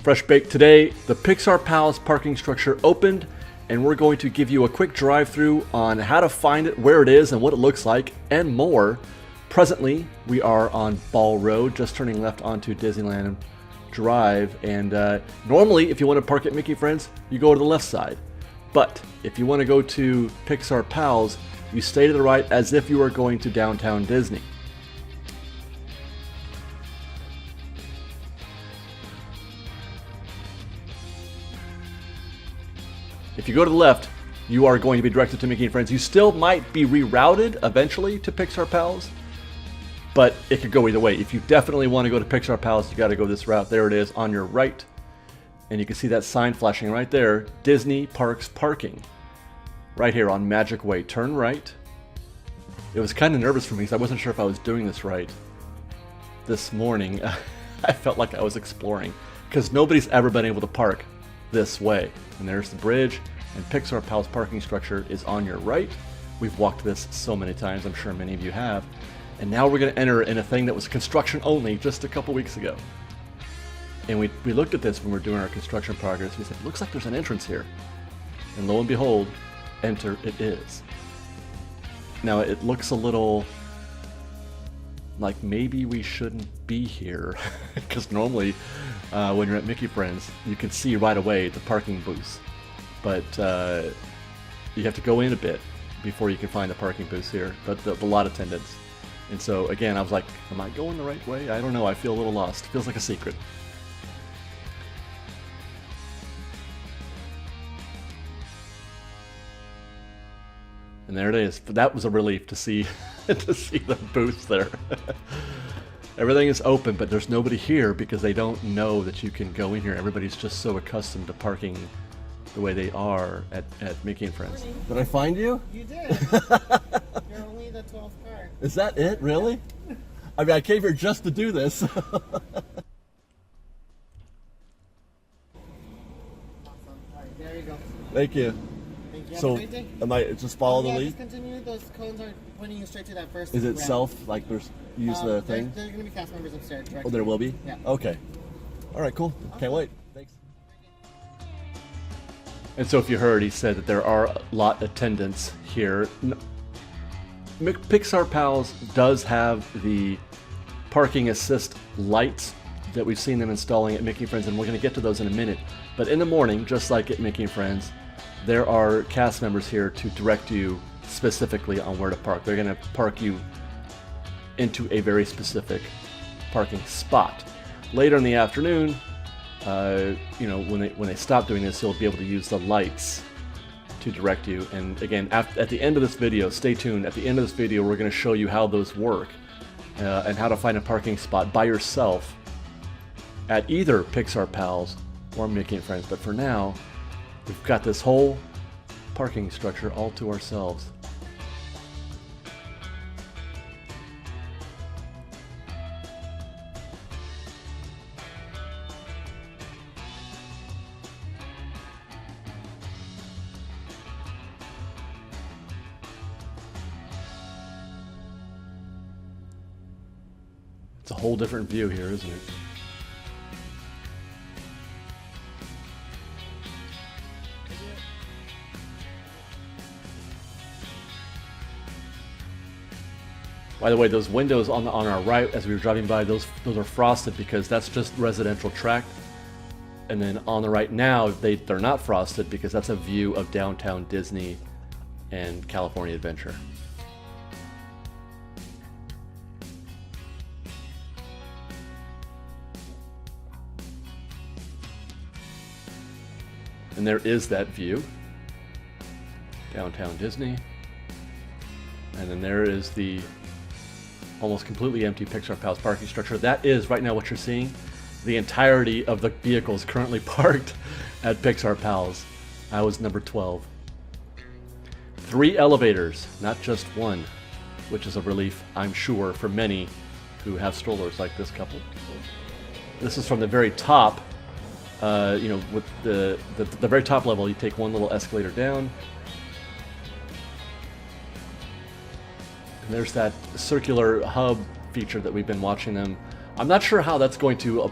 Fresh baked today, the Pixar Pals parking structure opened, and we're going to give you a quick drive-through on how to find it, where it is, and what it looks like, and more. Presently, we are on Ball Road, just turning left onto Disneyland Drive, and normally, if you want to park at Mickey Friends, you go to the left side. But if you want to go to Pixar Pals, you stay to the right as if you were going to downtown Disney. If you go to the left, you are going to be directed to Mickey and Friends. You still might be rerouted eventually to Pixar Pals, but it could go either way. If you definitely want to go to Pixar Pals, you got to go this route. There it is on your right. And you can see that sign flashing right there, Disney Parks Parking. Right here on Magic Way. Turn right. It was kind of nervous for me because I wasn't sure if I was doing this right. This morning, I felt like I was exploring because nobody's ever been able to park this way. And there's the bridge, and Pixar Pals parking structure is on your right. We've walked this so many times, I'm sure many of you have. And now we're going to enter in a thing that was construction only just a couple weeks ago. And we looked at this when we were doing our construction progress. We said, looks like there's an entrance here. And lo and behold, enter it is. Now it looks a little like maybe we shouldn't be here, because normally when you're at Mickey Friends, you can see right away the parking booths, but you have to go in a bit before you can find the parking booths here, but the lot attendants. And so again, I was like, am I going the right way? I don't know, I feel a little lost. It feels like a secret. And there it is. That was a relief to see to see the booths there. Everything is open, but there's nobody here because they don't know that you can go in here. Everybody's just so accustomed to parking the way they are at Mickey and Friends. Did I find you? You did. You're only the 12th car. Is that it, really? I mean, I came here just to do this. Awesome. All right, there you go. Thank you. Thank you. So, am I just follow the lead? Just continue. Those cones are pointing you straight to that first. Is it ramp. self? Like, there's use the thing? There's going to be cast members upstairs. Oh, there will be? Yeah. Okay. All right, cool. Can't wait. Thanks. And so if you heard, he said that there are lot attendants here. Pixar Pals does have the parking assist lights that we've seen them installing at Mickey and Friends, and we're going to get to those in a minute. But in the morning, just like at Mickey and Friends, there are cast members here to direct you specifically on where to park. They're going to park you into a very specific parking spot. Later in the afternoon, when they stop doing this, you'll be able to use the lights to direct you. And again, at the end of this video, stay tuned. At the end of this video, we're going to show you how those work and how to find a parking spot by yourself at either Pixar Pals or Mickey and Friends. But for now, we've got this whole parking structure all to ourselves. It's a whole different view here, isn't it? By the way, those windows on our right, as we were driving by, those are frosted because that's just residential tract. And then on the right now, they're not frosted because that's a view of downtown Disney and California Adventure. And there is that view, downtown Disney. And then there is the almost completely empty Pixar Pals parking structure. That is, right now, what you're seeing. The entirety of the vehicles currently parked at Pixar Pals. I was number 12. 3 elevators, not just one, which is a relief, I'm sure, for many who have strollers like this couple. This is from the very top. With the very top level, you take one little escalator down. And there's that circular hub feature that we've been watching them I'm not sure how that's going to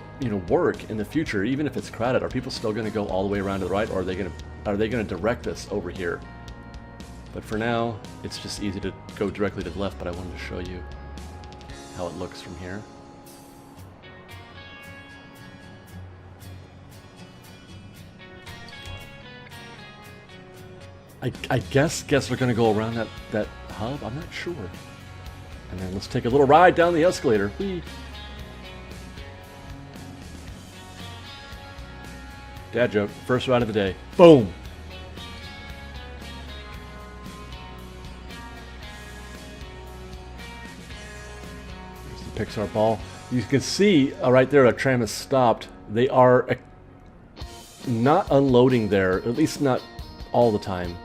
work in the future, even if it's crowded. Are people still going to go all the way around to the right, or are they going to direct us over here? But for now, it's just easy to go directly to the left, but I wanted to show you how it looks from here. I guess we're going to go around that hub. I'm not sure. And then let's take a little ride down the escalator. Whee! Dad joke. First ride of the day. Boom! There's the Pixar ball. You can see right there a tram has stopped. They are not unloading there, at least not all the time.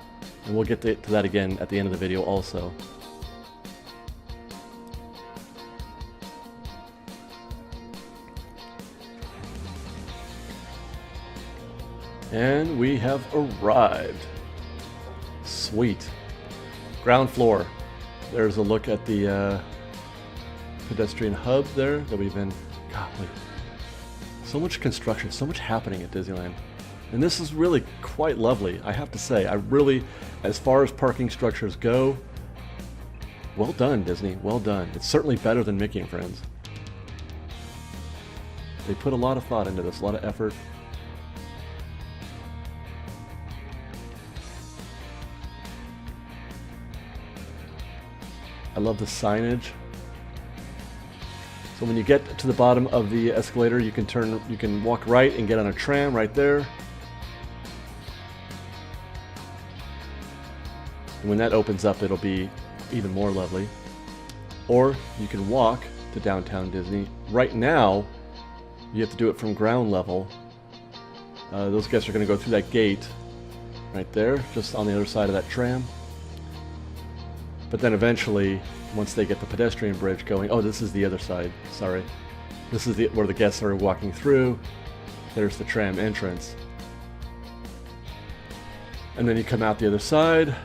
And we'll get to that again at the end of the video also. And we have arrived. Sweet. Ground floor. There's a look at the pedestrian hub there that we've been... Golly. So much construction, so much happening at Disneyland. And this is really quite lovely, I have to say. I really, as far as parking structures go, well done, Disney, well done. It's certainly better than Mickey and Friends. They put a lot of thought into this, a lot of effort. I love the signage. So when you get to the bottom of the escalator, you can walk right and get on a tram right there. And when that opens up, it'll be even more lovely. Or you can walk to downtown Disney. Right now, you have to do it from ground level. Those guests are going to go through that gate right there, just on the other side of that tram. But then eventually, once they get the pedestrian bridge going, oh, this is the other side, sorry. This is where the guests are walking through. There's the tram entrance. And then you come out the other side.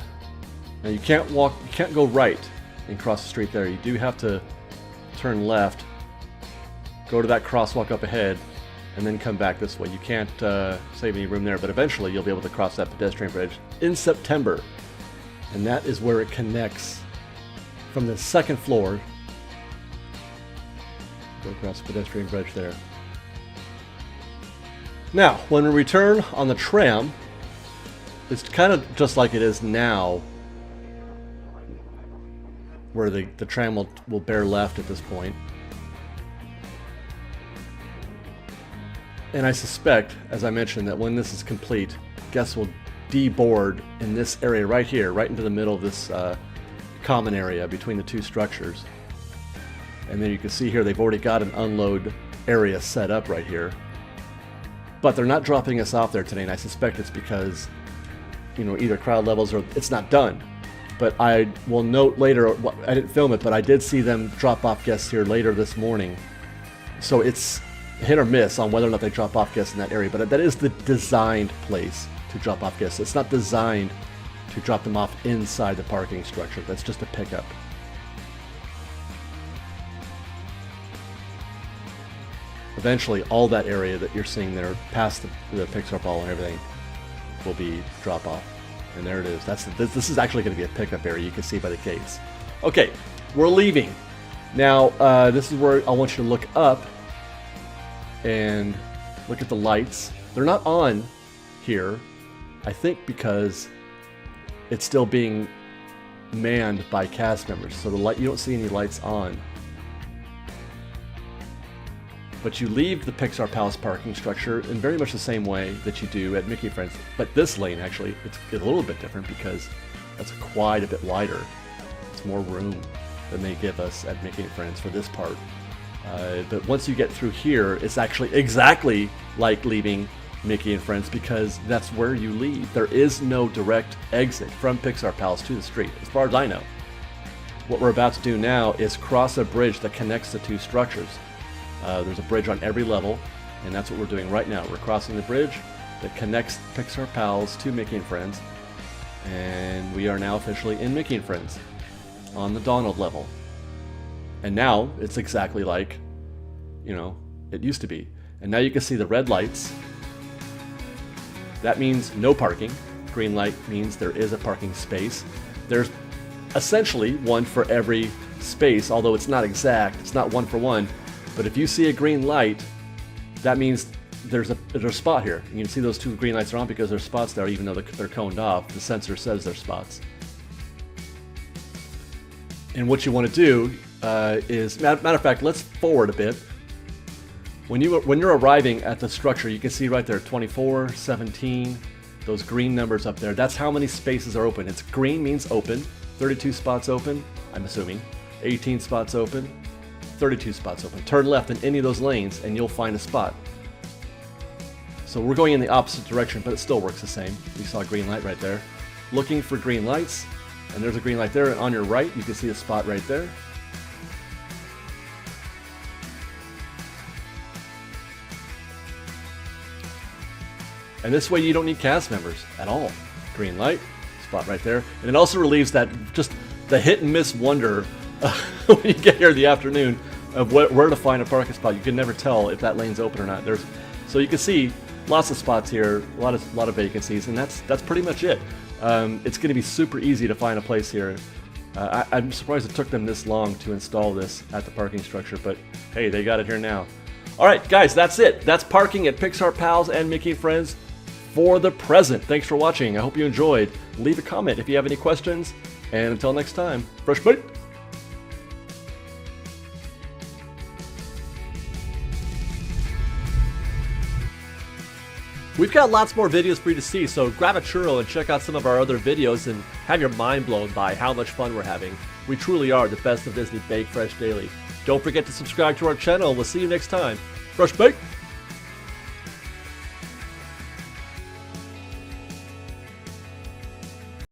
Now you can't go right and cross the street there. You do have to turn left, go to that crosswalk up ahead, and then come back this way. You can't save any room there, but eventually you'll be able to cross that pedestrian bridge in September. And that is where it connects from the second floor. Go across the pedestrian bridge there. Now, when we return on the tram, it's kind of just like it is now, where the tram will bear left at this point. And I suspect, as I mentioned, that when this is complete, guests will deboard in this area right here, right into the middle of this common area between the two structures. And then you can see here they've already got an unload area set up right here. But they're not dropping us off there today, and I suspect it's because, either crowd levels or it's not done. But I will note later, I didn't film it, but I did see them drop off guests here later this morning. So it's hit or miss on whether or not they drop off guests in that area. But that is the designed place to drop off guests. It's not designed to drop them off inside the parking structure. That's just a pickup. Eventually, all that area that you're seeing there, past the Pixar ball and everything, will be drop off. And there it is. This is actually going to be a pickup area. You can see by the gates. Okay, we're leaving. Now, this is where I want you to look up and look at the lights. They're not on here, I think because it's still being manned by cast members. So you don't see any lights on. But you leave the Pixar Pals parking structure in very much the same way that you do at Mickey Friends. But this lane, actually, it's a little bit different because that's quite a bit wider. It's more room than they give us at Mickey Friends for this part. But once you get through here, it's actually exactly like leaving Mickey and Friends because that's where you leave. There is no direct exit from Pixar Pals to the street, as far as I know. What we're about to do now is cross a bridge that connects the two structures. There's a bridge on every level, and that's what we're doing right now. We're crossing the bridge that connects Pixar Pals to Mickey and Friends, and we are now officially in Mickey and Friends on the Donald level. And now it's exactly like you know, it used to be. And now you can see the red lights. That means no parking. Green light means there is a parking space. There's essentially one for every space, although it's not exact. It's not one for one. But if you see a green light, that means there's a spot here. You can see those 2 green lights are on because there's spots there, even though they're coned off. The sensor says they're spots. And what you want to do is, matter of fact, let's forward a bit. When you're arriving at the structure, you can see right there, 24, 17, those green numbers up there. That's how many spaces are open. It's green means open, 32 spots open, I'm assuming, 18 spots open, 32 spots open. Turn left in any of those lanes and you'll find a spot. So we're going in the opposite direction, but it still works the same. You saw a green light right there. Looking for green lights, and there's a green light there, and on your right, you can see a spot right there. And this way you don't need cast members at all. Green light, spot right there. And it also relieves that just the hit and miss wonder when you get here in the afternoon of where to find a parking spot. You can never tell if that lane's open or not. So you can see lots of spots here, a lot of vacancies, and that's pretty much it. It's going to be super easy to find a place here. I'm surprised it took them this long to install this at the parking structure, but hey, they got it here now. All right, guys, that's it. That's parking at Pixar Pals and Mickey & Friends for the present. Thanks for watching. I hope you enjoyed. Leave a comment if you have any questions, and until next time, fresh bite. We've got lots more videos for you to see, so grab a churro and check out some of our other videos and have your mind blown by how much fun we're having. We truly are the best of Disney Bake Fresh Daily. Don't forget to subscribe to our channel, and we'll see you next time. Fresh Bake!